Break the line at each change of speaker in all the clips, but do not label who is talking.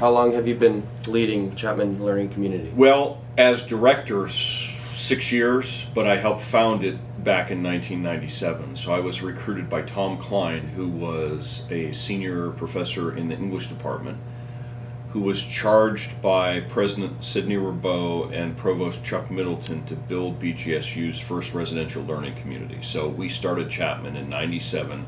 How long have you been leading Chapman Learning Community?
Well, as director, 6 years, but I helped found it back in 1997. So I was recruited by Tom Klein, who was a senior professor in the English department, who was charged by President Sidney Rabeau and Provost Chuck Middleton to build BGSU's first residential learning community. So we started Chapman in 97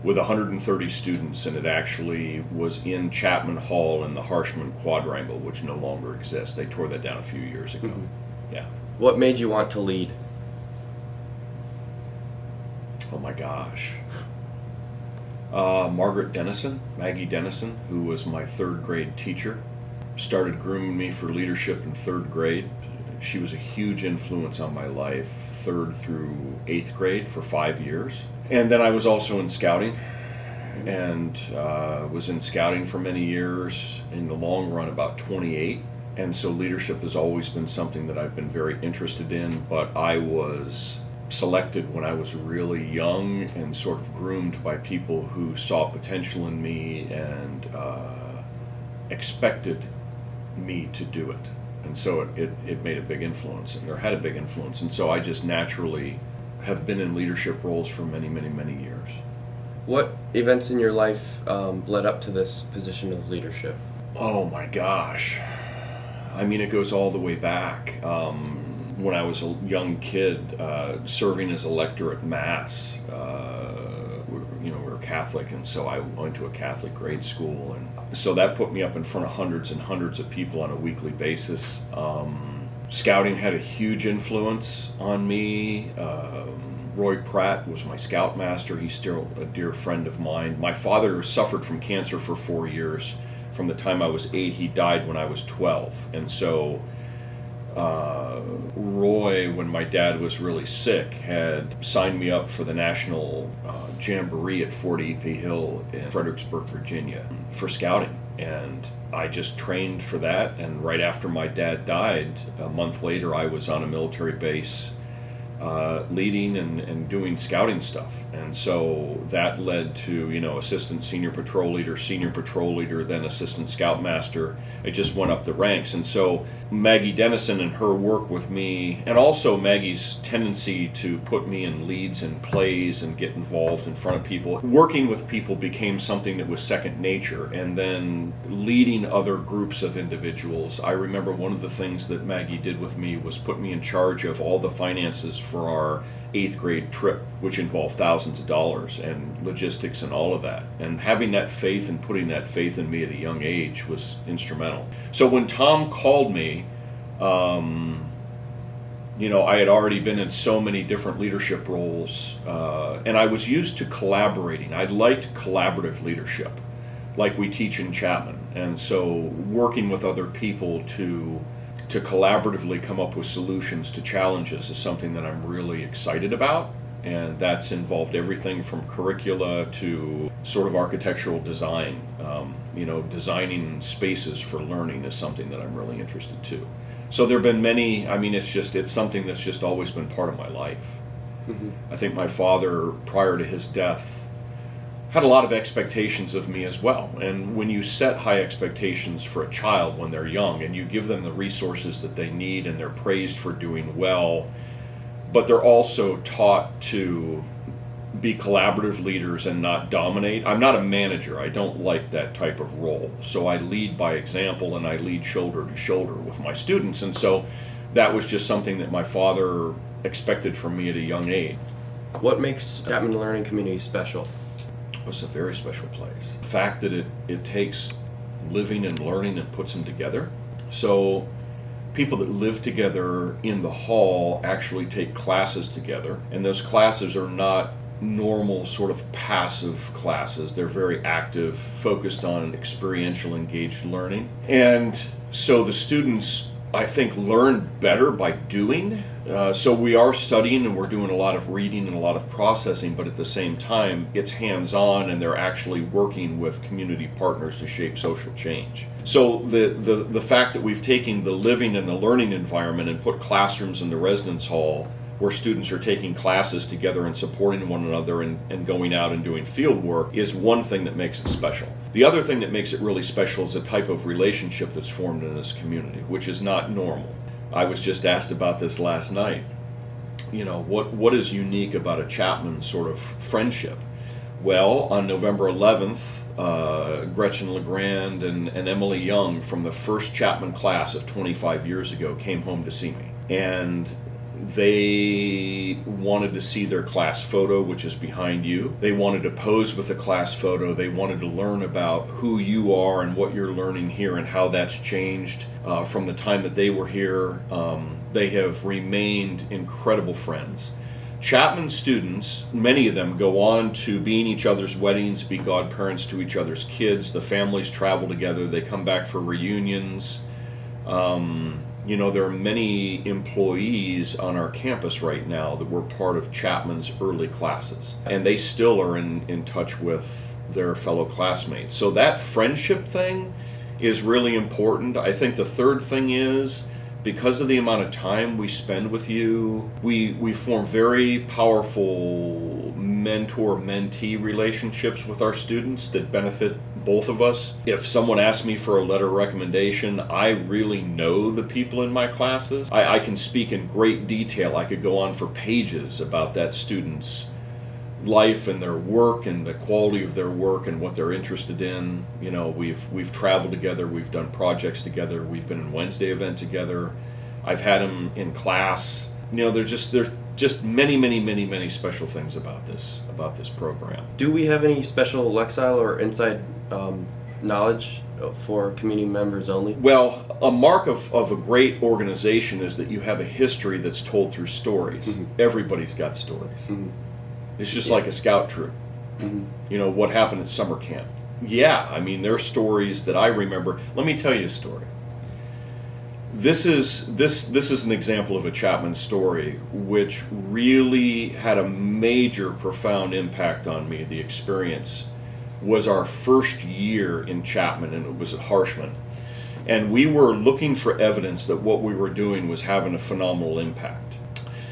with 130 students, and it actually was in Chapman Hall in the Harshman Quadrangle, which no longer exists. They tore that down a few years ago.
Mm-hmm.
Yeah.
What made you want to lead?
Oh my gosh. Maggie Dennison, who was my third grade teacher, started grooming me for leadership in third grade. She was a huge influence on my life, third through eighth grade for 5 years. And then I was also in scouting, and was in scouting for many years, in the long run about 28. And so leadership has always been something that I've been very interested in, but I was selected when I was really young and sort of groomed by people who saw potential in me and expected me to do it. And so it made a big influence, or had a big influence. And so I just naturally have been in leadership roles for many, many, many years.
What events in your life led up to this position of leadership?
Oh my gosh. I mean, it goes all the way back. When I was a young kid, serving as a lector at Mass, we were Catholic, and so I went to a Catholic grade school, and so that put me up in front of hundreds and hundreds of people on a weekly basis. Scouting had a huge influence on me. Roy Pratt was my scoutmaster. He's still a dear friend of mine. My father suffered from cancer for 4 years. From the time I was 8, he died when I was 12. And so Roy, when my dad was really sick, had signed me up for the National Jamboree at Fort E.P. Hill in Fredericksburg, Virginia, for scouting. And I just trained for that, and right after my dad died, a month later, I was on a military base leading and doing scouting stuff. And so that led to, assistant senior patrol leader, then assistant scoutmaster. It just went up the ranks. And so Maggie Dennison and her work with me, and also Maggie's tendency to put me in leads and plays and get involved in front of people. Working with people became something that was second nature. And then leading other groups of individuals. I remember one of the things that Maggie did with me was put me in charge of all the finances for our 8th grade trip, which involved thousands of dollars and logistics and all of that. And having that faith and putting that faith in me at a young age was instrumental. So when Tom called me, I had already been in so many different leadership roles, and I was used to collaborating. I liked collaborative leadership, like we teach in Chapman. And so working with other people to collaboratively come up with solutions to challenges is something that I'm really excited about, and that's involved everything from curricula to sort of architectural design. Designing spaces for learning is something that I'm really interested too. So there have been many. I mean, it's something that's just always been part of my life. Mm-hmm. I think my father, prior to his death, had a lot of expectations of me as well. And when you set high expectations for a child when they're young, and you give them the resources that they need, and they're praised for doing well, but they're also taught to be collaborative leaders and not dominate. I'm not a manager. I don't like that type of role. So I lead by example, and I lead shoulder to shoulder with my students. And so that was just something that my father expected from me at a young age.
What makes Chapman Learning Community special?
It's a very special place. The fact that it takes living and learning and puts them together. So people that live together in the hall actually take classes together, and those classes are not normal sort of passive classes. They're very active, focused on experiential engaged learning. And so the students, I think, learn better by doing. So we are studying, and we're doing a lot of reading and a lot of processing, but at the same time, it's hands-on, and they're actually working with community partners to shape social change. So the fact that we've taken the living and the learning environment and put classrooms in the residence hall where students are taking classes together and supporting one another and going out and doing field work, is one thing that makes it special. The other thing that makes it really special is the type of relationship that's formed in this community, which is not normal. I was just asked about this last night. You know, what is unique about a Chapman sort of friendship? Well, on November 11th, Gretchen LeGrand and Emily Young from the first Chapman class of 25 years ago came home to see me. And they wanted to see their class photo, which is behind you. They wanted to pose with the class photo. They wanted to learn about who you are and what you're learning here and how that's changed from the time that they were here. They have remained incredible friends. Chapman students, many of them go on to be in each other's weddings, be godparents to each other's kids. The families travel together. They come back for reunions. You know, there are many employees on our campus right now that were part of Chapman's early classes, and they still are in touch with their fellow classmates. So that friendship thing is really important. I think the third thing is, because of the amount of time we spend with you, we form very powerful mentor-mentee relationships with our students that benefit both of us. If someone asks me for a letter of recommendation, I really know the people in my classes. I can speak in great detail. I could go on for pages about that student's life and their work and the quality of their work and what they're interested in. You know, we've traveled together, we've done projects together, we've been in Wednesday event together. I've had them in class. You know, there's just many special things about this program.
Do we have any special Lexile or inside knowledge for community members only?
Well, a mark of a great organization is that you have a history that's told through stories. Mm-hmm. Everybody's got stories. Mm-hmm. It's just like a scout troop. Mm-hmm. You know, what happened at summer camp. Yeah, I mean, there are stories that I remember. Let me tell you a story. This is an example of a Chapman story which really had a major, profound impact on me. The experience was our first year in Chapman, and it was at Harshman. And we were looking for evidence that what we were doing was having a phenomenal impact.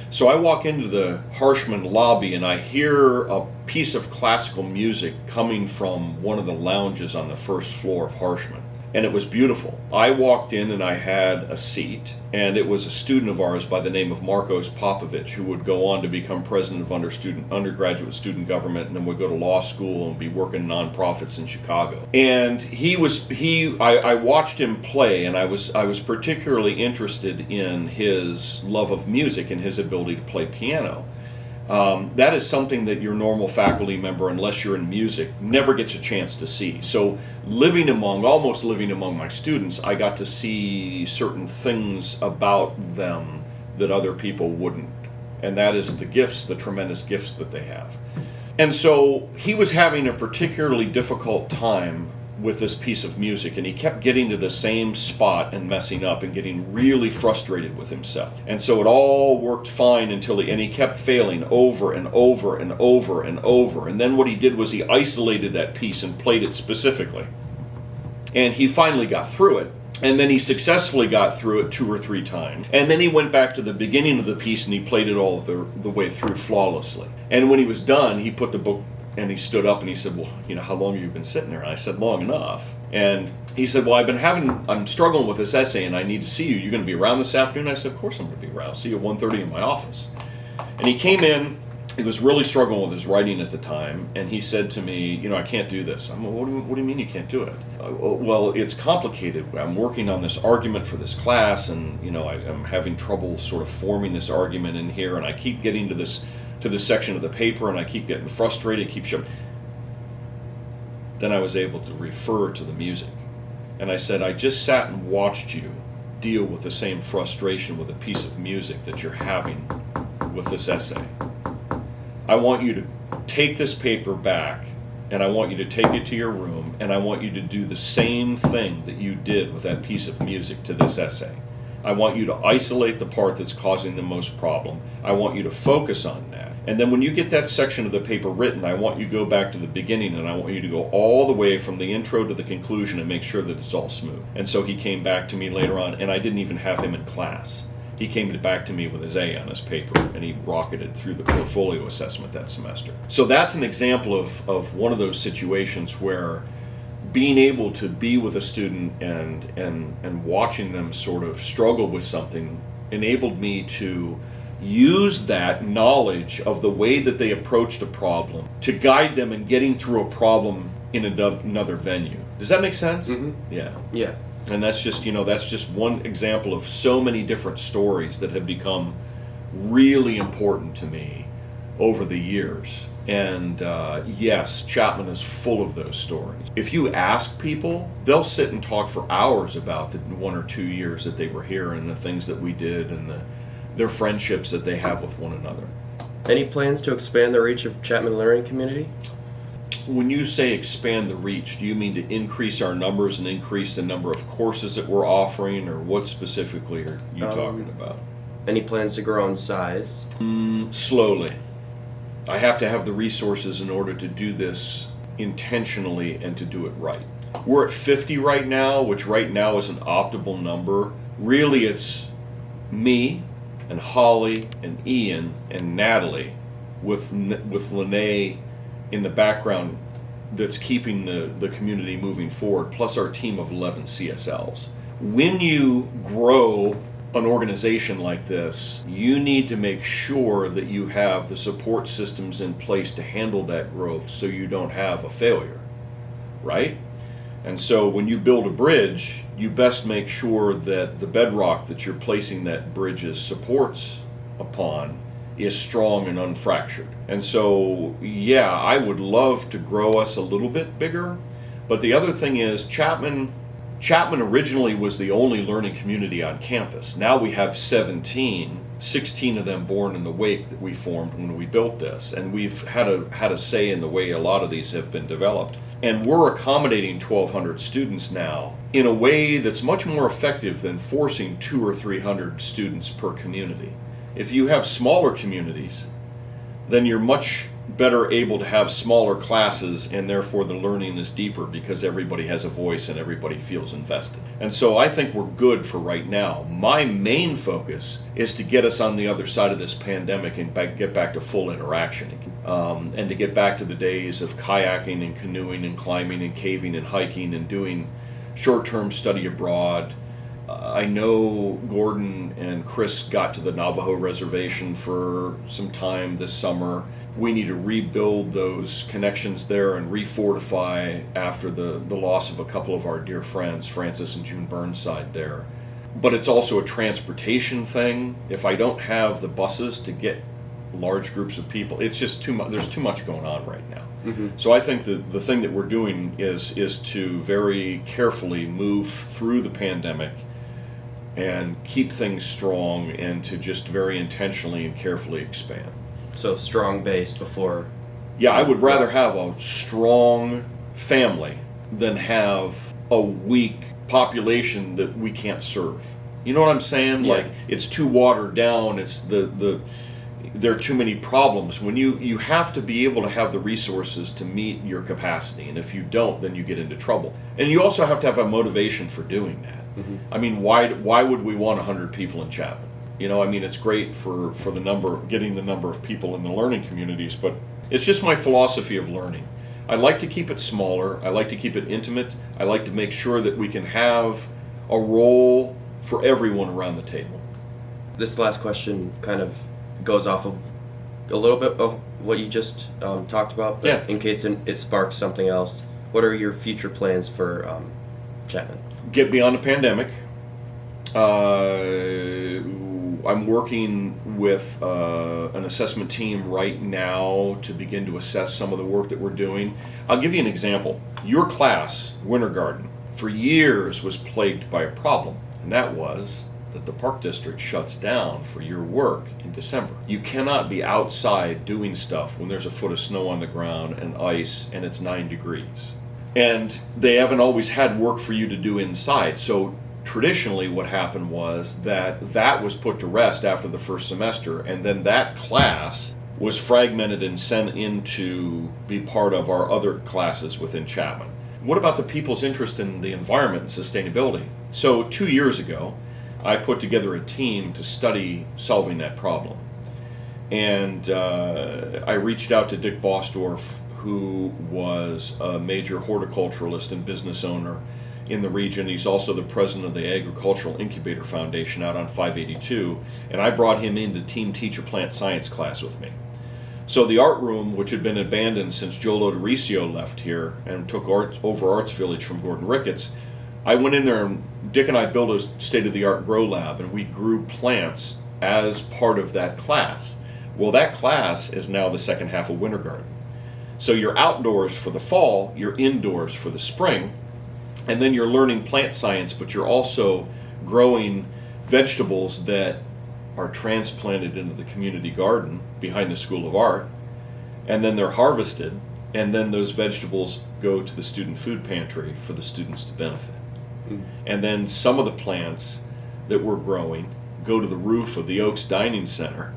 So I walk into the Harshman lobby and I hear a piece of classical music coming from one of the lounges on the first floor of Harshman. And it was beautiful. I walked in and I had a seat, and it was a student of ours by the name of Marcos Popovich, who would go on to become president of undergraduate student government, and then would go to law school and be working nonprofits in Chicago. And I watched him play, and I was particularly interested in his love of music and his ability to play piano. That is something that your normal faculty member, unless you're in music, never gets a chance to see. So almost living among my students, I got to see certain things about them that other people wouldn't. And that is the tremendous gifts that they have. And so he was having a particularly difficult time with this piece of music, and he kept getting to the same spot and messing up and getting really frustrated with himself. And so it all worked fine until he kept failing over and over and over and over. And then what he did was he isolated that piece and played it specifically. And he finally got through it. And then he successfully got through it 2 or 3 times. And then he went back to the beginning of the piece and he played it all the way through flawlessly. And when he was done, he put the book, and he stood up and he said, well, you know, how long have you been sitting there? And I said, long enough. And he said, well, I'm struggling with this essay and I need to see you. You're going to be around this afternoon? I said, of course I'm going to be around. I'll see you at 1:30 in my office. And he came in. He was really struggling with his writing at the time. And he said to me, you know, I can't do this. I'm like, what do you mean you can't do it? Well, it's complicated. I'm working on this argument for this class, and, you know, I'm having trouble sort of forming this argument in here, and I keep getting to this section of the paper, and I keep getting frustrated, Then I was able to refer to the music. And I said, I just sat and watched you deal with the same frustration with a piece of music that you're having with this essay. I want you to take this paper back, and I want you to take it to your room, and I want you to do the same thing that you did with that piece of music to this essay. I want you to isolate the part that's causing the most problem. I want you to focus on that. And then when you get that section of the paper written, I want you to go back to the beginning, and I want you to go all the way from the intro to the conclusion and make sure that it's all smooth. And so he came back to me later on, and I didn't even have him in class. he came back to me with his A on his paper, and he rocketed through the portfolio assessment that semester. So that's an example of one of those situations where being able to be with a student and watching them sort of struggle with something enabled me to use that knowledge of the way that they approached a problem to guide them in getting through a problem in another venue. Does that make sense?
Mm-hmm.
Yeah.
Yeah.
And that's just one example of so many different stories that have become really important to me over the years. And yes, Chapman is full of those stories. If you ask people, they'll sit and talk for hours about the 1 or 2 years that they were here and the things that we did and their friendships that they have with one another.
Any plans to expand the reach of Chapman Learning Community?
When you say expand the reach, do you mean to increase our numbers and increase the number of courses that we're offering, or what specifically are you talking about?
Any plans to grow in size?
Slowly. I have to have the resources in order to do this intentionally and to do it right. We're at 50 right now, which right now is an optimal number. Really, it's me and Holly and Ian and Natalie with Lene in the background that's keeping the community moving forward, plus our team of 11 CSLs. When you grow an organization like this, you need to make sure that you have the support systems in place to handle that growth so you don't have a failure, right? And so when you build a bridge, you best make sure that the bedrock that you're placing that bridge's supports upon is strong and unfractured. And so, yeah, I would love to grow us a little bit bigger, but the other thing is Chapman originally was the only learning community on campus. Now we have 17, 16 of them born in the wake that we formed when we built this, and we've had a say in the way a lot of these have been developed. And we're accommodating 1,200 students now in a way that's much more effective than forcing 200 or 300 students per community. If you have smaller communities, then you're much better able to have smaller classes, and therefore the learning is deeper because everybody has a voice and everybody feels invested. And so I think we're good for right now. My main focus is to get us on the other side of this pandemic and get back to full interaction, and to get back to the days of kayaking and canoeing and climbing and caving and hiking and doing short-term study abroad. I know Gordon and Chris got to the Navajo reservation for some time this summer. We need to rebuild those connections there and refortify after the loss of a couple of our dear friends, Francis and June Burnside there. But it's also a transportation thing. If I don't have the buses to get large groups of people, it's just too much. There's too much going on right now. Mm-hmm. So I think the thing that we're doing is to very carefully move through the pandemic and keep things strong, and to just very intentionally and carefully expand.
So strong base before.
Yeah, I would rather have a strong family than have a weak population that we can't serve. You know what I'm saying?
Yeah.
Like, it's too watered down. It's there are too many problems. When you have to be able to have the resources to meet your capacity, and if you don't, then you get into trouble. And you also have to have a motivation for doing that. Mm-hmm. I mean, why would we want 100 people in Chapman? You know, I mean, it's great for getting the number of people in the learning communities, but it's just my philosophy of learning. I like to keep it smaller. I like to keep it intimate. I like to make sure that we can have a role for everyone around the table.
This last question kind of goes off of a little bit of what you just talked about, but
yeah.
In case it sparks something else, what are your future plans for Chapman?
Get beyond the pandemic. I'm working with an assessment team right now to begin to assess some of the work that we're doing. I'll give you an example. Your class, Winter Garden, for years was plagued by a problem, and that was that the Park District shuts down for your work in December. You cannot be outside doing stuff when there's a foot of snow on the ground and ice and it's 9 degrees. And they haven't always had work for you to do inside. So traditionally what happened was that was put to rest after the first semester, and then that class was fragmented and sent in to be part of our other classes within Chapman. What about the people's interest in the environment and sustainability? So 2 years ago, I put together a team to study solving that problem. And I reached out to Dick Bosdorf, who was a major horticulturalist and business owner in the region. He's also the president of the Agricultural Incubator Foundation out on 582, and I brought him in to teach a plant science class with me. So the art room, which had been abandoned since Joe Lodorecio left here and took over Arts Village from Gordon Ricketts, I went in there and Dick and I built a state-of-the-art grow lab, and we grew plants as part of that class. Well, that class is now the second half of Winter Garden. So you're outdoors for the fall, you're indoors for the spring, and then you're learning plant science, but you're also growing vegetables that are transplanted into the community garden behind the School of Art, and then they're harvested, and then those vegetables go to the student food pantry for the students to benefit. And then some of the plants that we're growing go to the roof of the Oaks Dining Center,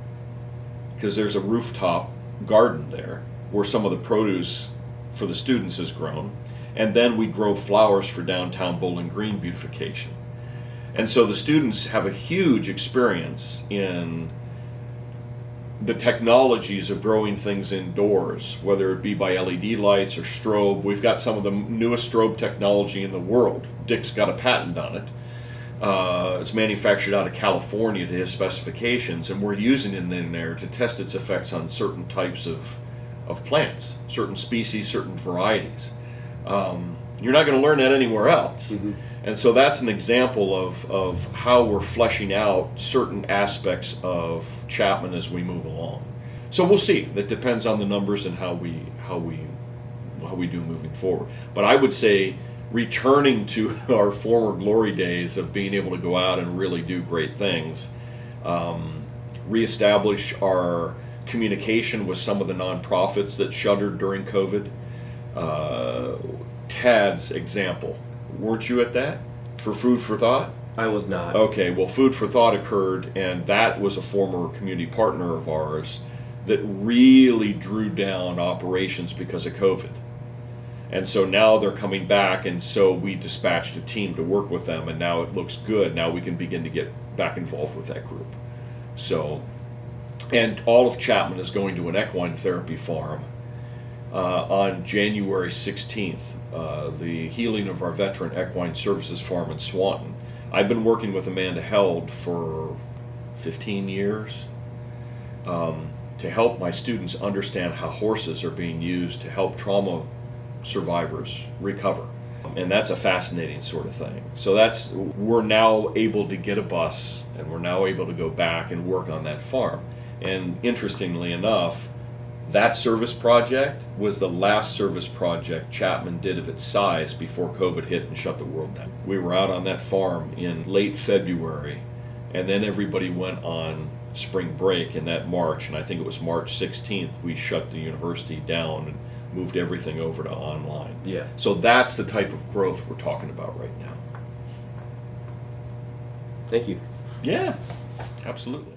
because there's a rooftop garden there where some of the produce for the students is grown. And then we grow flowers for downtown Bowling Green beautification. And so the students have a huge experience in the technologies of growing things indoors, whether it be by LED lights or strobe. We've got some of the newest strobe technology in the world. Dick's got a patent on it. It's manufactured out of California to his specifications, and we're using it in there to test its effects on certain types of plants, certain species, certain varieties. You're not going to learn that anywhere else. Mm-hmm. And so that's an example of how we're fleshing out certain aspects of Chapman as we move along. So we'll see. That depends on the numbers and how we do moving forward. But I would say returning to our former glory days of being able to go out and really do great things, reestablish our communication with some of the nonprofits that shuttered during COVID. Tad's example. Weren't you at that for Food for Thought?
I was not.
Okay, well, Food for Thought occurred, and that was a former community partner of ours that really drew down operations because of COVID. And so now they're coming back, and so we dispatched a team to work with them, and now it looks good. Now we can begin to get back involved with that group. So, and all of Chapman is going to an equine therapy farm on January 16th, the healing of our veteran equine services farm in Swanton. I've been working with Amanda Held for 15 years to help my students understand how horses are being used to help trauma survivors recover. And that's a fascinating sort of thing. So we're now able to get a bus, and we're now able to go back and work on that farm. And interestingly enough, that service project was the last service project Chapman did of its size before COVID hit and shut the world down. We were out on that farm in late February, and then everybody went on spring break in that March, and I think it was March 16th, we shut the university down and moved everything over to online.
Yeah.
So that's the type of growth we're talking about right now.
Thank you.
Yeah, absolutely.